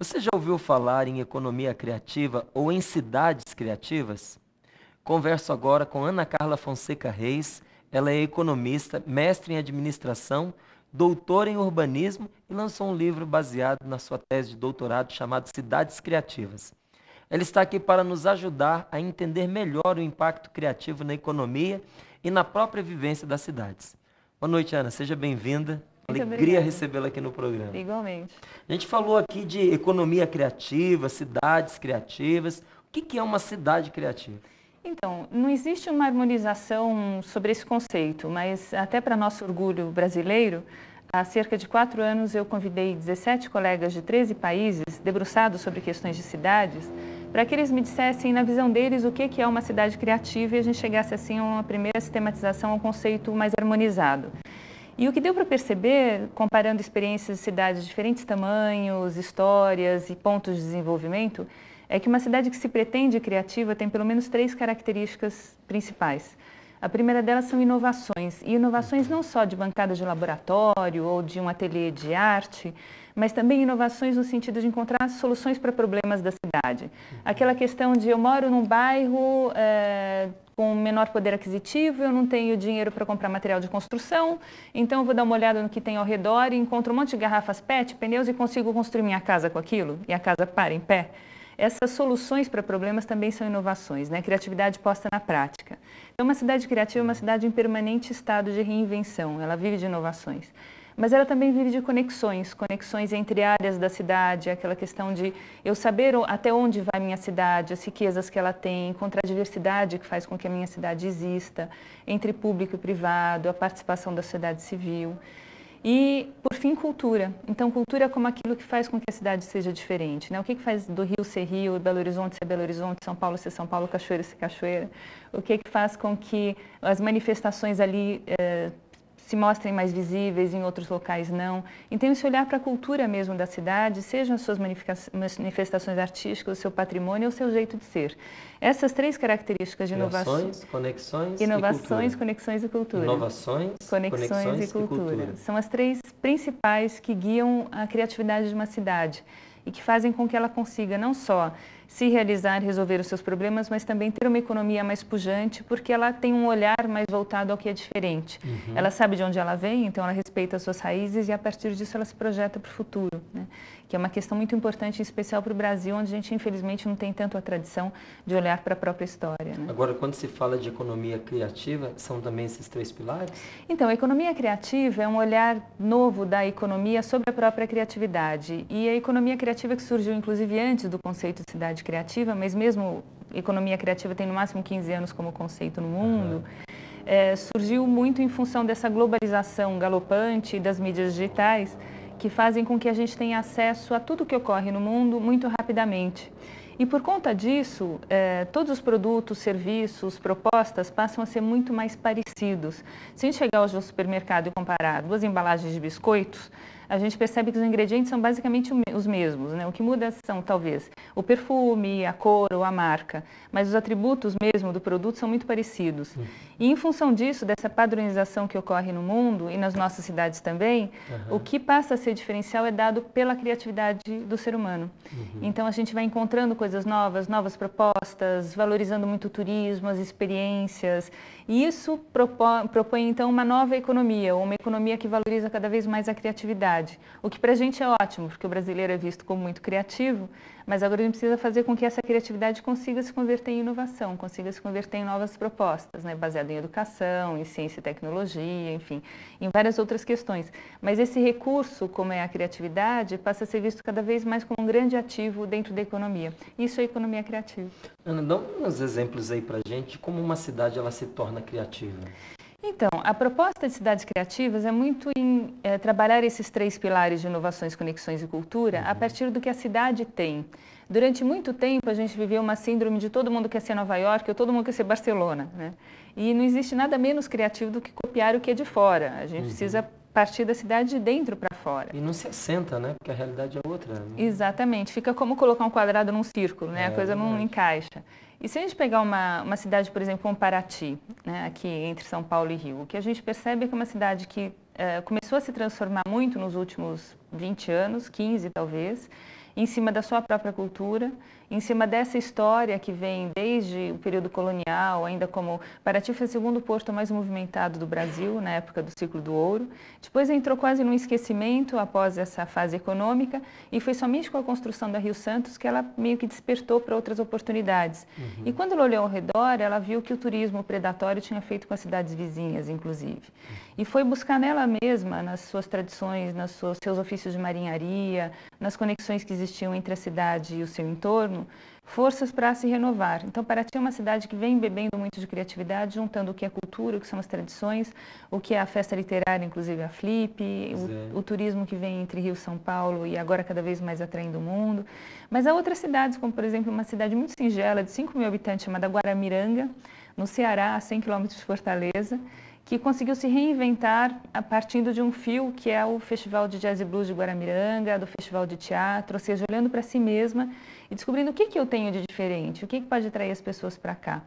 Você já ouviu falar em economia criativa ou em cidades criativas? Converso agora com Ana Carla Fonseca Reis. Ela é economista, mestre em administração, doutora em urbanismo e lançou um livro baseado na sua tese de doutorado chamado Cidades Criativas. Ela está aqui para nos ajudar a entender melhor o impacto criativo na economia e na própria vivência das cidades. Boa noite, Ana. Seja bem-vinda. Muito Alegria obrigada. recebê-la aqui no programa. Igualmente. A gente falou aqui de economia criativa, cidades criativas. O que é uma cidade criativa? Então, não existe uma harmonização sobre esse conceito, mas até para nosso orgulho brasileiro, há cerca de 4 anos eu convidei 17 colegas de 13 países debruçados sobre questões de cidades, para que eles me dissessem, na visão deles, o que é uma cidade criativa e a gente chegasse assim a uma primeira sistematização, a um conceito mais harmonizado. E o que deu para perceber, comparando experiências de cidades de diferentes tamanhos, histórias e pontos de desenvolvimento, é que uma cidade que se pretende criativa tem pelo menos 3 características principais. A primeira delas são inovações, e inovações não só de bancada de laboratório ou de um ateliê de arte, mas também inovações no sentido de encontrar soluções para problemas da cidade. Aquela questão de eu moro num bairro com menor poder aquisitivo, eu não tenho dinheiro para comprar material de construção, então eu vou dar uma olhada no que tem ao redor e encontro um monte de garrafas PET, pneus e consigo construir minha casa com aquilo, e a casa para em pé. Essas soluções para problemas também são inovações, né? Criatividade posta na prática. Então, uma cidade criativa é uma cidade em permanente estado de reinvenção, ela vive de inovações. Mas ela também vive de conexões, conexões entre áreas da cidade, aquela questão de eu saber até onde vai minha cidade, as riquezas que ela tem, encontrar a diversidade que faz com que a minha cidade exista, entre público e privado, a participação da sociedade civil. E, por fim, cultura. Então, cultura é como aquilo que faz com que a cidade seja diferente, né? O que faz do Rio ser Rio, Belo Horizonte ser Belo Horizonte, São Paulo ser São Paulo, Cachoeira ser Cachoeira? O que faz com que as manifestações ali se mostrem mais visíveis, em outros locais não? Então, esse olhar para a cultura mesmo da cidade, sejam as suas manifestações artísticas, o seu patrimônio ou o seu jeito de ser. Essas 3 características de Inovações, conexões inovações, e cultura. conexões e cultura. Inovações, Conexões e cultura. São as 3 principais que guiam a criatividade de uma cidade e que fazem com que ela consiga não só se realizar, resolver os seus problemas, mas também ter uma economia mais pujante, porque ela tem um olhar mais voltado ao que é diferente. Ela sabe de onde ela vem, então ela respeita as suas raízes e a partir disso ela se projeta para o futuro, né? Que é uma questão muito importante, em especial para o Brasil, onde a gente infelizmente não tem tanto a tradição de olhar para a própria história, né? Agora, quando se fala de economia criativa, são também esses 3 pilares? Então, a economia criativa é um olhar novo da economia sobre a própria criatividade. E a economia criativa que surgiu, inclusive, antes do conceito de cidade criativa, mas mesmo economia criativa tem no máximo 15 anos como conceito no mundo, surgiu muito em função dessa globalização galopante das mídias digitais, que fazem com que a gente tenha acesso a tudo que ocorre no mundo muito rapidamente. E por conta disso, todos os produtos, serviços, propostas passam a ser muito mais parecidos. Se a gente chegar hoje ao supermercado e comparar 2 embalagens de biscoitos, a gente percebe que os ingredientes são basicamente os mesmos, né? O que muda são, talvez, o perfume, a cor ou a marca, mas os atributos mesmo do produto são muito parecidos. E em função disso, dessa padronização que ocorre no mundo e nas nossas cidades também, o que passa a ser diferencial é dado pela criatividade do ser humano. Então, a gente vai encontrando coisas novas, novas propostas, valorizando muito o turismo, as experiências, e isso propõe, então, uma nova economia, ou uma economia que valoriza cada vez mais a criatividade. O que para a gente é ótimo, porque o brasileiro é visto como muito criativo, mas agora a gente precisa fazer com que essa criatividade consiga se converter em inovação, consiga se converter em novas propostas, né, baseado em educação, em ciência e tecnologia, enfim, em várias outras questões. Mas esse recurso, como é a criatividade, passa a ser visto cada vez mais como um grande ativo dentro da economia. Isso é economia criativa. Ana, dá uns exemplos aí pra gente de como uma cidade ela se torna criativa. Então, a proposta de cidades criativas é muito em trabalhar esses 3 pilares de inovações, conexões e cultura a partir do que a cidade tem. Durante muito tempo, a gente viveu uma síndrome de todo mundo quer ser Nova York ou todo mundo quer ser Barcelona, né? E não existe nada menos criativo do que copiar o que é de fora. A gente precisa partir da cidade de dentro para fora. E não se assenta, né? Porque a realidade é outra. Né? Exatamente. Fica como colocar um quadrado num círculo, né? A coisa não encaixa. E se a gente pegar uma cidade, por exemplo, como Paraty, né? Aqui entre São Paulo e Rio, o que a gente percebe é que é uma cidade que começou a se transformar muito nos últimos 20 anos, 15 talvez, em cima da sua própria cultura, em cima dessa história que vem desde o período colonial, ainda como Paraty foi o segundo porto mais movimentado do Brasil, na época do ciclo do ouro. Depois entrou quase num esquecimento após essa fase econômica e foi somente com a construção da Rio Santos que ela meio que despertou para outras oportunidades. E quando ela olhou ao redor, ela viu que o turismo predatório tinha feito com as cidades vizinhas, inclusive. E foi buscar nela mesma, nas suas tradições, nos seus ofícios de marinharia, nas conexões que existiam entre a cidade e o seu entorno, forças para se renovar. Então, Paraty é uma cidade que vem bebendo muito de criatividade, juntando o que é cultura, o que são as tradições, o que é a festa literária, inclusive a Flip, o turismo que vem entre Rio e São Paulo e agora cada vez mais atraindo o mundo. Mas há outras cidades, como por exemplo uma cidade muito singela, de 5 mil habitantes, chamada Guaramiranga, no Ceará, a 100 quilômetros de Fortaleza, que conseguiu se reinventar a partir de um fio que é o Festival de Jazz e Blues de Guaramiranga, do Festival de Teatro, ou seja, olhando para si mesma e descobrindo o que eu tenho de diferente, o que pode atrair as pessoas para cá.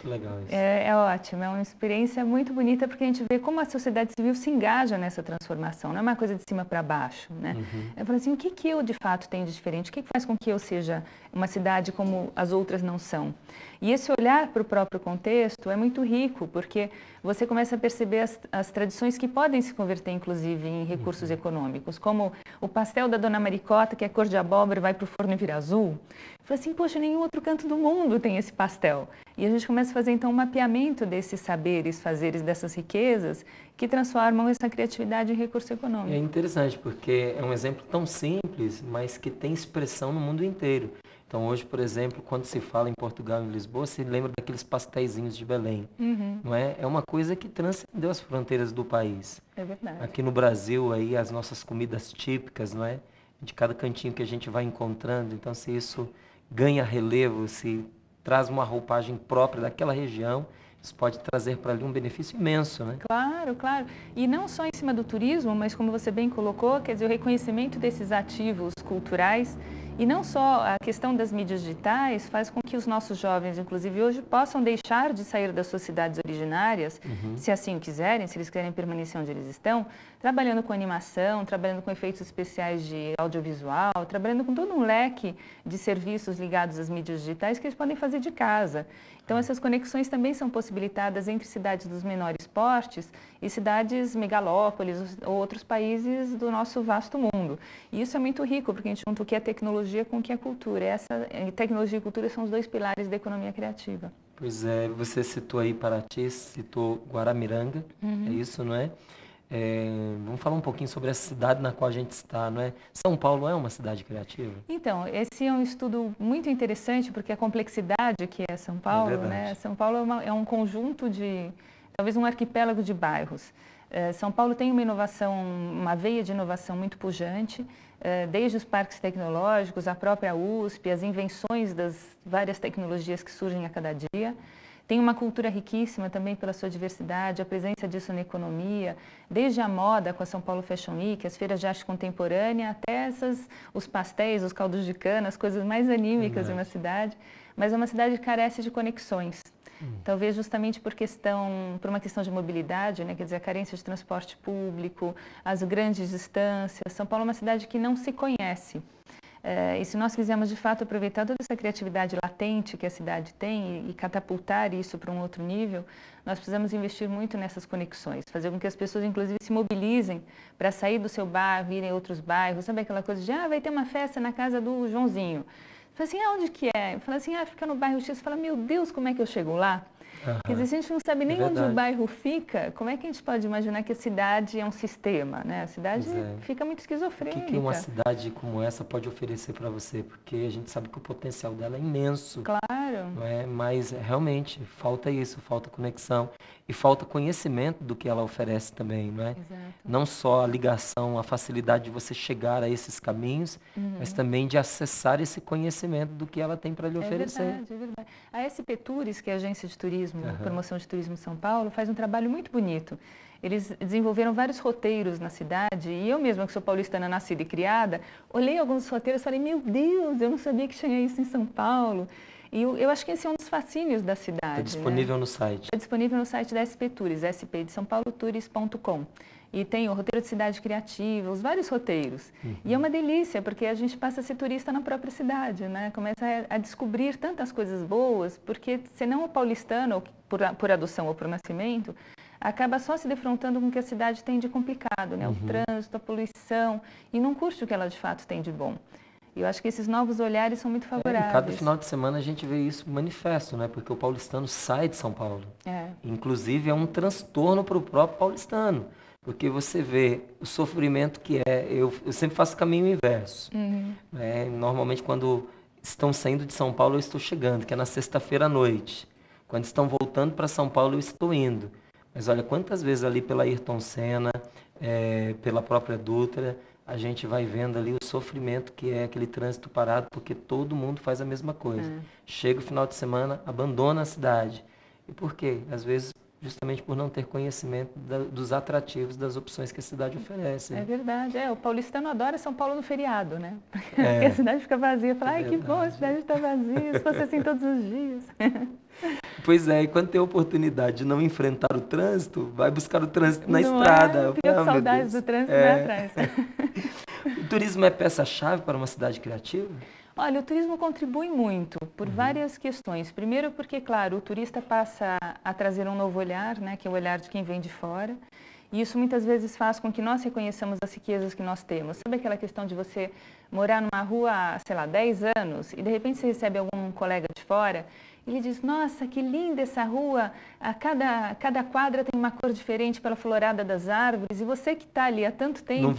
Legal isso. É ótimo, é uma experiência muito bonita porque a gente vê como a sociedade civil se engaja nessa transformação, não é uma coisa de cima para baixo, né? Eu falo assim, o que eu de fato tenho de diferente? O que faz com que eu seja uma cidade como as outras não são? E esse olhar para o próprio contexto é muito rico, porque você começa a perceber as tradições que podem se converter, inclusive, em recursos econômicos, como o pastel da Dona Maricota, que é cor de abóbora e vai para o forno e vira azul. Eu falei assim, poxa, nenhum outro canto do mundo tem esse pastel. E a gente começa a fazer, então, um mapeamento desses saberes, fazeres, dessas riquezas, que transformam essa criatividade em recurso econômico. É interessante, porque é um exemplo tão simples, mas que tem expressão no mundo inteiro. Então, hoje, por exemplo, quando se fala em Portugal, em Lisboa, se lembra daqueles pastéisinhos de Belém, não é? É uma coisa que transcendeu as fronteiras do país. É verdade. Aqui no Brasil, aí, as nossas comidas típicas, não é? De cada cantinho que a gente vai encontrando. Então, se isso ganha relevo, se traz uma roupagem própria daquela região, isso pode trazer para ali um benefício imenso, né? Claro, claro. E não só em cima do turismo, mas como você bem colocou, quer dizer, o reconhecimento desses ativos culturais e não só a questão das mídias digitais faz com que os nossos jovens, inclusive hoje, possam deixar de sair das suas cidades originárias, se assim o quiserem, se eles querem permanecer onde eles estão, trabalhando com animação, trabalhando com efeitos especiais de audiovisual, trabalhando com todo um leque de serviços ligados às mídias digitais que eles podem fazer de casa. Então, essas conexões também são possibilitadas entre cidades dos menores portes e cidades megalópolis ou outros países do nosso vasto mundo. E isso é muito rico, porque a gente junta o que é tecnologia com o que é cultura. Tecnologia e cultura são os dois pilares da economia criativa. Pois é, você citou aí Paraty, citou Guaramiranga, é isso, não é? Vamos falar um pouquinho sobre essa cidade na qual a gente está, não é? São Paulo é uma cidade criativa? Então, esse é um estudo muito interessante, porque a complexidade que é São Paulo, né? São Paulo é um conjunto de, talvez um arquipélago de bairros. São Paulo tem uma inovação, uma veia de inovação muito pujante, desde os parques tecnológicos, a própria USP, as invenções das várias tecnologias que surgem a cada dia. Tem uma cultura riquíssima também pela sua diversidade, a presença disso na economia, desde a moda com a São Paulo Fashion Week, as feiras de arte contemporânea, até os pastéis, os caldos de cana, as coisas mais anímicas de uma cidade. Mas é uma cidade que carece de conexões. Talvez justamente por uma questão de mobilidade, né? Quer dizer, a carência de transporte público, as grandes distâncias. São Paulo é uma cidade que não se conhece. E se nós quisermos, de fato, aproveitar toda essa criatividade latente que a cidade tem e catapultar isso para um outro nível, nós precisamos investir muito nessas conexões, fazer com que as pessoas, inclusive, se mobilizem para sair do seu bairro, irem a outros bairros, sabe aquela coisa de, vai ter uma festa na casa do Joãozinho. Fala assim, onde que é? Fala assim, fica no bairro X. Fala, meu Deus, como é que eu chego lá? Quer dizer, se a gente não sabe nem onde o bairro fica, como é que a gente pode imaginar que a cidade é um sistema, né? A cidade fica muito esquizofrênica. O que uma cidade como essa pode oferecer para você? Porque a gente sabe que o potencial dela é imenso. Claro. Não é? Mas realmente falta isso, falta conexão e falta conhecimento do que ela oferece também, não é? Exato. Não só a ligação, a facilidade de você chegar a esses caminhos, mas também de acessar esse conhecimento do que ela tem para lhe oferecer. É verdade. A SP Tours, que é a agência de turismo, promoção de turismo em São Paulo, faz um trabalho muito bonito. Eles desenvolveram vários roteiros na cidade e eu mesma, que sou paulistana nascida e criada, olhei alguns roteiros e falei, meu Deus, eu não sabia que tinha isso em São Paulo. E eu acho que esse é um dos fascínios da cidade. Está disponível no site. Está disponível no site da SP Tours, sp de São Paulo Tours.com. e tem o roteiro de cidade criativa, os vários roteiros. E é uma delícia, porque a gente passa a ser turista na própria cidade, né? Começa a descobrir tantas coisas boas, porque senão o paulistano, por adoção ou por nascimento, acaba só se defrontando com o que a cidade tem de complicado, né? O trânsito, a poluição, e não curte o que ela de fato tem de bom. E eu acho que esses novos olhares são muito favoráveis. Cada final de semana a gente vê isso manifesto, né? Porque o paulistano sai de São Paulo. Inclusive é um transtorno para o próprio paulistano. Porque você vê o sofrimento que é... Eu sempre faço o caminho inverso. Normalmente quando estão saindo de São Paulo eu estou chegando, que é na sexta-feira à noite. Quando estão voltando para São Paulo eu estou indo. Mas olha quantas vezes ali pela Ayrton Senna, pela própria Dutra... a gente vai vendo ali o sofrimento que é aquele trânsito parado, porque todo mundo faz a mesma coisa. Chega o final de semana, abandona a cidade. E por quê? Às vezes, justamente por não ter conhecimento dos atrativos, das opções que a cidade oferece. É verdade. O paulistano adora São Paulo no feriado, né? Porque a cidade fica vazia. Fala, ai, que bom, a cidade está vazia, se fosse assim todos os dias. Pois é, e quando tem a oportunidade de não enfrentar o trânsito, vai buscar o trânsito na estrada. Fica com saudades do trânsito lá atrás. O turismo é peça-chave para uma cidade criativa? Olha, o turismo contribui muito por várias questões. Primeiro porque, claro, o turista passa a trazer um novo olhar, né, que é o olhar de quem vem de fora. E isso muitas vezes faz com que nós reconheçamos as riquezas que nós temos. Sabe aquela questão de você morar numa rua há, sei lá, 10 anos e de repente você recebe algum colega de fora e ele diz, nossa, que linda essa rua, cada quadra tem uma cor diferente pela florada das árvores e você que está ali há tanto tempo...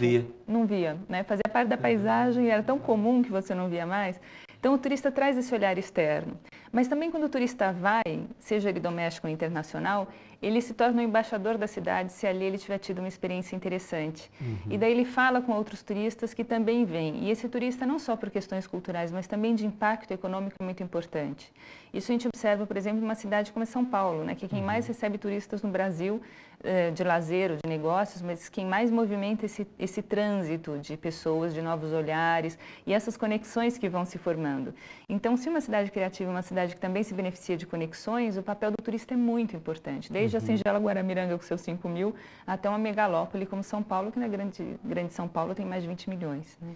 Não via, né? Fazia parte da paisagem e era tão comum que você não via mais. Então o turista traz esse olhar externo. Mas também quando o turista vai, seja ele doméstico ou internacional, ele se torna o embaixador da cidade se ali ele tiver tido uma experiência interessante. E daí ele fala com outros turistas que também vêm. E esse turista não só por questões culturais, mas também de impacto econômico é muito importante. Isso a gente observa, por exemplo, em uma cidade como São Paulo, né, que é quem mais recebe turistas no Brasil, de lazer ou de negócios, mas quem mais movimenta esse trânsito de pessoas, de novos olhares e essas conexões que vão se formando. Então, se uma cidade criativa é uma cidade que também se beneficia de conexões, o papel do turista é muito importante. Desde a singela Guaramiranga com seus 5.000 até uma megalópole como São Paulo, que na grande São Paulo tem mais de 20 milhões. Né?